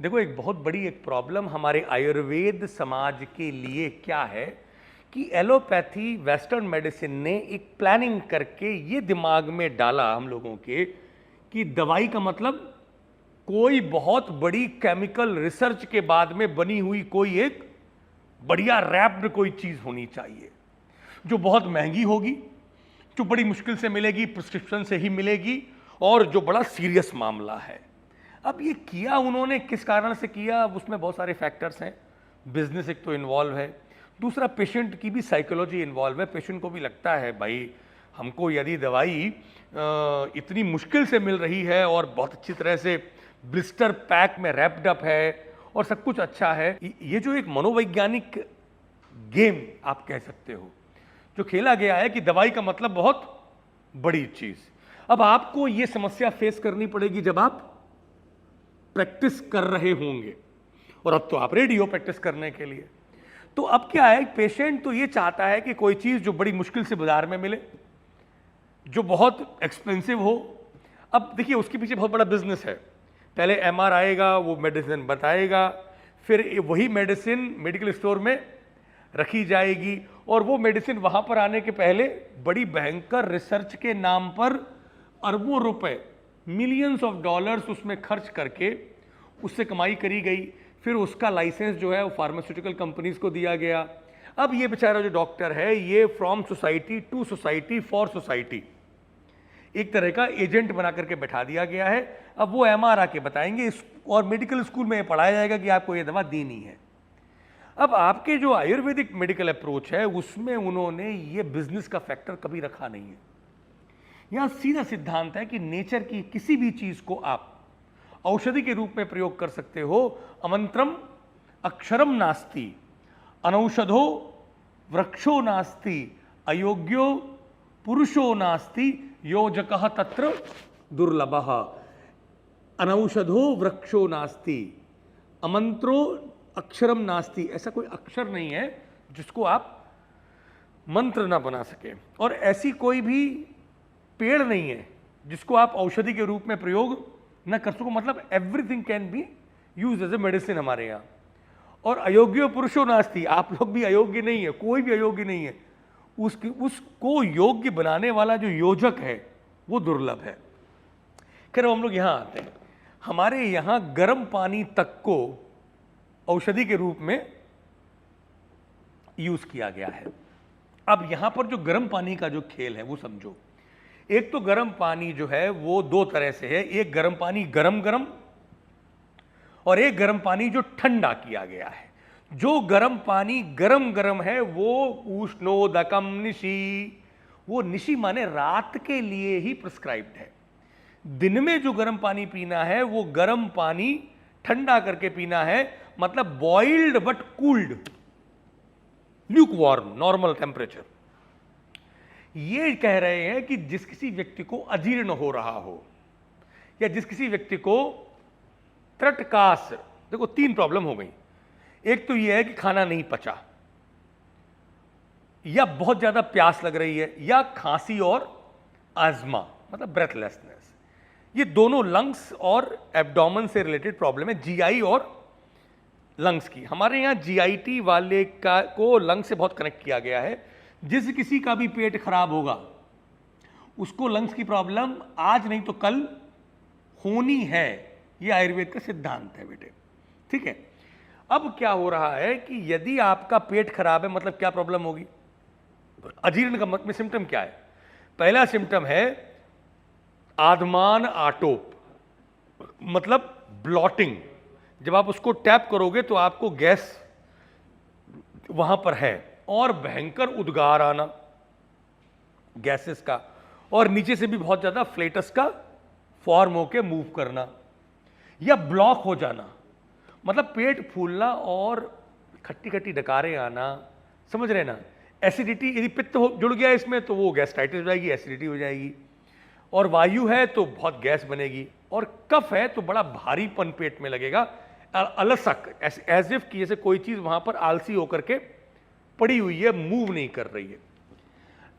देखो, एक बहुत बड़ी एक प्रॉब्लम हमारे आयुर्वेद समाज के लिए क्या है कि एलोपैथी वेस्टर्न मेडिसिन ने एक प्लानिंग करके ये दिमाग में डाला हम लोगों के कि दवाई का मतलब कोई बहुत बड़ी केमिकल रिसर्च के बाद में बनी हुई कोई एक बढ़िया रैप्ड कोई चीज होनी चाहिए जो बहुत महंगी होगी, जो बड़ी मुश्किल से मिलेगी, प्रिस्क्रिप्शन से ही मिलेगी, और जो बड़ा सीरियस मामला है। अब ये किया उन्होंने किस कारण से किया, उसमें बहुत सारे फैक्टर्स हैं। बिजनेस एक तो इन्वॉल्व है, दूसरा पेशेंट की भी साइकोलॉजी इन्वॉल्व है। पेशेंट को भी लगता है भाई हमको यदि दवाई इतनी मुश्किल से मिल रही है और बहुत अच्छी तरह से ब्लिस्टर पैक में रैप्ड अप है और सब कुछ अच्छा है, ये जो एक मनोवैज्ञानिक गेम आप कह सकते हो जो खेला गया है कि दवाई का मतलब बहुत बड़ी चीज। अब आपको यह समस्या फेस करनी पड़ेगी जब आप प्रैक्टिस कर रहे होंगे, और अब तो आप रेडी हो प्रैक्टिस करने के लिए। तो अब क्या है, पेशेंट तो ये चाहता है कि कोई चीज जो बड़ी मुश्किल से बाजार में मिले, जो बहुत एक्सपेंसिव हो। अब देखिए उसके पीछे बहुत बड़ा बिजनेस है। पहले एमआर आएगा, वो मेडिसिन बताएगा, फिर वही मेडिसिन मेडिकल स्टोर में रखी जाएगी, और वो मेडिसिन वहां पर आने के पहले बड़ी भयंकर रिसर्च के नाम पर अरबों रुपए, मिलियंस ऑफ डॉलर्स उसमें खर्च करके उससे कमाई करी गई। फिर उसका लाइसेंस जो है वो फार्मास्यूटिकल कंपनीज को दिया गया। अब ये बेचारा जो डॉक्टर है, ये from society to society for society एक तरह का एजेंट बना करके बैठा दिया गया है। अब वो एमआर आके बताएंगे, और मेडिकल स्कूल में पढ़ाया जाएगा कि आपको ये दवा देनी है। अब आपके जो आयुर्वेदिक मेडिकल अप्रोच है उसमें उन्होंने ये बिजनेस का फैक्टर कभी रखा नहीं है। यहां सीधा सिद्धांत है कि नेचर की किसी भी चीज को आप औषधि के रूप में प्रयोग कर सकते हो। अमंत्रम अक्षरम नास्ति, अनौषधो वृक्षो नास्ति, अयोग्यो पुरुषो नास्ति, योजकः तत्र दुर्लभः। अनौषधो वृक्षो नास्ति, अमंत्रो अक्षरम नास्ति, ऐसा कोई अक्षर नहीं है जिसको आप मंत्र ना बना सके, और ऐसी कोई भी पेड़ नहीं है जिसको आप औषधि के रूप में प्रयोग न कर सको। मतलब everything can be use as a medicine हमारे यहाँ। और अयोग्य पुरुषो नास्ति, आप लोग भी अयोग्य नहीं है, कोई भी अयोग्य नहीं है। उसको योग्य बनाने वाला जो योजक है वो दुर्लभ है। खैर हम लोग यहाँ आते हैं। हमारे यहाँ गर्म पानी तक को औषधि के रूप में यूज किया गया है। अब यहां पर जो गर्म पानी का जो खेल है वो समझो। एक तो गर्म पानी जो है वो दो तरह से है, एक गर्म पानी गरम गरम, और एक गर्म पानी जो ठंडा किया गया है। जो गर्म पानी गरम गरम है वो उष्णोदकम निशि, वो निशि माने रात के लिए ही प्रिस्क्राइब्ड है। दिन में जो गर्म पानी पीना है वो गर्म पानी ठंडा करके पीना है, मतलब boiled but cooled, Luke warm, normal temperature. ये कह रहे हैं कि जिस किसी व्यक्ति को अजीर्ण हो रहा हो, या जिस किसी व्यक्ति को त्रटकास, देखो तीन प्रॉब्लम हो गई। एक तो यह है कि खाना नहीं पचा, या बहुत ज्यादा प्यास लग रही है, या खांसी और अस्थमा मतलब ब्रेथलेसनेस। ये दोनों लंग्स और एब्डोमेन से रिलेटेड प्रॉब्लम है, जीआई और लंग्स की। हमारे यहाँ जीआईटी वाले का को लंग्स से बहुत कनेक्ट किया गया है। जिस किसी का भी पेट खराब होगा उसको लंग्स की प्रॉब्लम आज नहीं तो कल होनी है, ये आयुर्वेद का सिद्धांत है बेटे, ठीक है। अब क्या हो रहा है कि यदि आपका पेट खराब है, मतलब क्या प्रॉब्लम होगी, अजीर्ण का में सिम्टम क्या है? पहला सिम्टम है आदमान आटोप, मतलब ब्लॉटिंग। जब आप उसको टैप करोगे तो आपको गैस वहां पर है, और भयंकर उद्गार आना गैसेस का, और नीचे से भी बहुत ज्यादा फ्लेटस का फॉर्म होके मूव करना, या ब्लॉक हो जाना, मतलब पेट फूलना और खट्टी खट्टी डकारें आना, समझ रहे ना। एसिडिटी, यदि पित्त जुड़ गया इसमें तो वो गैस्ट्राइटिस हो जाएगी, एसिडिटी हो जाएगी, और वायु है तो बहुत गैस बनेगी, और कफ है तो बड़ा भारीपन पेट में लगेगा, अलसक, एज इफ कि जैसे कोई चीज वहां पर आलसी होकर के पड़ी हुई है, मूव नहीं कर रही है।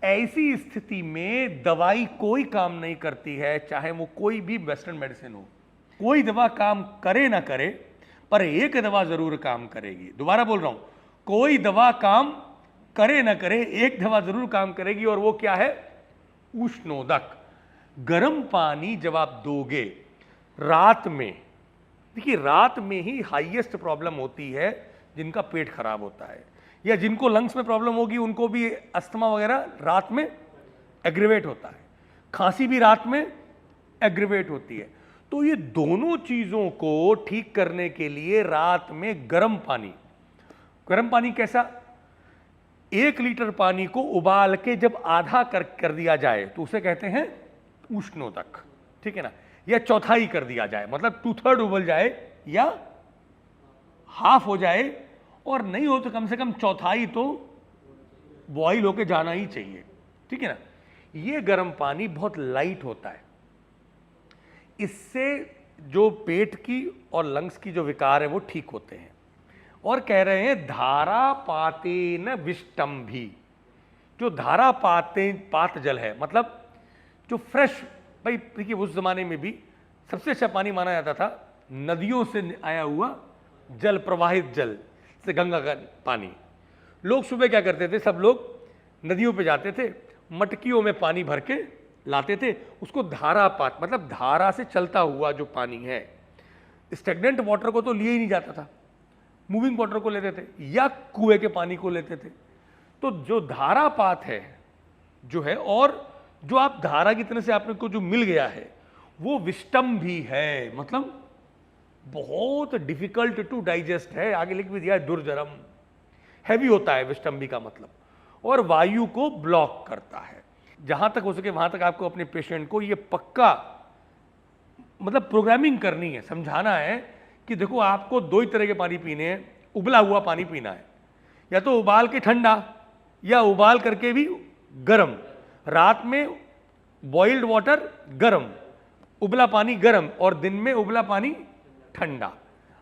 ऐसी स्थिति में दवाई कोई काम नहीं करती है, चाहे वो कोई भी वेस्टर्न मेडिसिन हो। कोई दवा काम करे ना करे, पर एक दवा जरूर काम करेगी। दोबारा बोल रहा हूं, कोई दवा काम करे ना करे, एक दवा जरूर काम करेगी, और वो क्या है? उष्णोदक। गर्म पानी जब आप दोगे रात में, देखिए रात में ही हाईएस्ट प्रॉब्लम होती है जिनका पेट खराब होता है, या जिनको लंग्स में प्रॉब्लम होगी उनको भी अस्थमा वगैरह रात में एग्रीवेट होता है, खांसी भी रात में एग्रीवेट होती है। तो ये दोनों चीजों को ठीक करने के लिए रात में गर्म पानी कैसा? 1 लीटर पानी को उबाल के जब आधा कर दिया जाए तो उसे कहते हैं उष्णोदक, ठीक है ना, या चौथाई कर दिया जाए, मतलब 2/3 उबल जाए या हाफ हो जाए, और नहीं हो तो कम से कम चौथाई तो बॉईल होके जाना ही चाहिए, ठीक है ना। ये गर्म पानी बहुत लाइट होता है, इससे जो पेट की और लंग्स की जो विकार है वो ठीक होते हैं। और कह रहे हैं धारापातेन विष्टंभी, जो पात जल है, मतलब जो फ्रेश, भाई देखिए उस जमाने में भी सबसे अच्छा पानी माना जाता था नदियों से आया हुआ जल, प्रवाहित जल से गंगा का पानी। लोग सुबह क्या करते थे, सब लोग नदियों पे जाते थे, मटकियों में पानी भर के लाते थे, उसको धारापात मतलब धारा से चलता हुआ जो पानी है, स्टेगनेंट वाटर को तो लिए ही नहीं जाता था, मूविंग वाटर को लेते थे या कुएं के पानी को लेते थे। तो जो धारापात है जो है, और जो आप धारा की तरह से आपने को जो मिल गया है वो विष्टम भी है, मतलब बहुत डिफिकल्ट टू डाइजेस्ट है, आगे लिख भी दिया है दुर्जरम, हैवी होता है विष्टम्भी का मतलब, और वायु को ब्लॉक करता है। जहां तक हो सके वहां तक आपको अपने पेशेंट को ये पक्का मतलब प्रोग्रामिंग करनी है, समझाना है कि देखो आपको 2 ही तरह के पानी पीने हैं, उबला हुआ पानी पीना है, या तो उबाल के ठंडा या उबाल करके भी गर्म, रात में बॉइल्ड वाटर गर्म, उबला पानी गर्म, और दिन में उबला पानी ठंडा।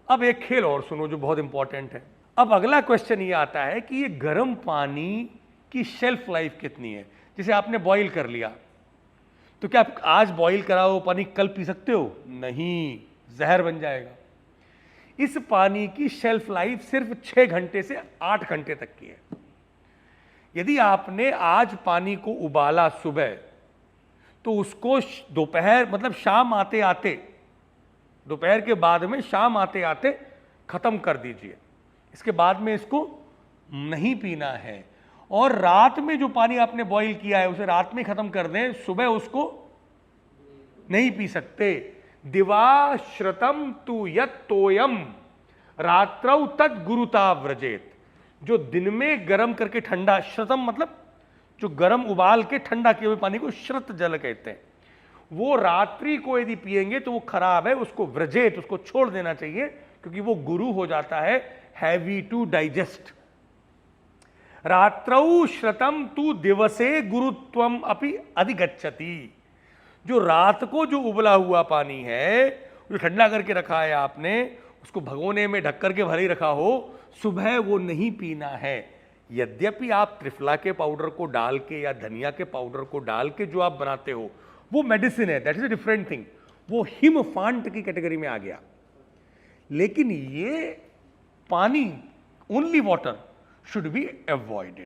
अब एक खेल और सुनो जो बहुत इंपॉर्टेंट है। अब अगला क्वेश्चन ये आता है कि ये गर्म पानी की शेल्फ लाइफ कितनी है? जैसे आपने बॉईल कर लिया, तो क्या आप आज बॉईल करा हुआ पानी कल पी सकते हो? नहीं, जहर बन जाएगा। इस पानी की शेल्फ लाइफ सिर्फ 6 घंटे से 8 घंटे तक की है। यदि आपने आज पानी को उबाला सुबह, तो उसको दोपहर मतलब शाम आते आते, दोपहर के बाद में शाम आते आते खत्म कर दीजिए, इसके बाद में इसको नहीं पीना है। और रात में जो पानी आपने बॉईल किया है उसे रात में खत्म कर दें, सुबह उसको नहीं पी सकते। दिवा श्रतम तु यत् तोयम रात्रौ तत् गुरुता व्रजेत, जो दिन में गर्म करके ठंडा, श्रतम मतलब जो गर्म उबाल के ठंडा किए हुए पानी को श्रत जल कहते हैं, वो रात्रि को यदि पिएंगे तो वो खराब है, उसको व्रजेत, उसको छोड़ देना चाहिए, क्योंकि वो गुरु हो जाता है, हैवी टू डाइजेस्ट। रात्रौ श्रतम तु दिवसे गुरुत्वम अपि अधिगच्छति, जो रात को जो उबला हुआ पानी है, जो ठंडा करके रखा है आपने, उसको भगोने में ढक करके भले ही रखा हो, सुबह वो नहीं पीना है। यद्यपि आप त्रिफला के पाउडर को डाल के या धनिया के पाउडर को डाल के जो आप बनाते हो वो मेडिसिन है, that is a different thing, वो हिमफांट की कैटेगरी में आ गया। लेकिन ये पानी, only water should be avoided.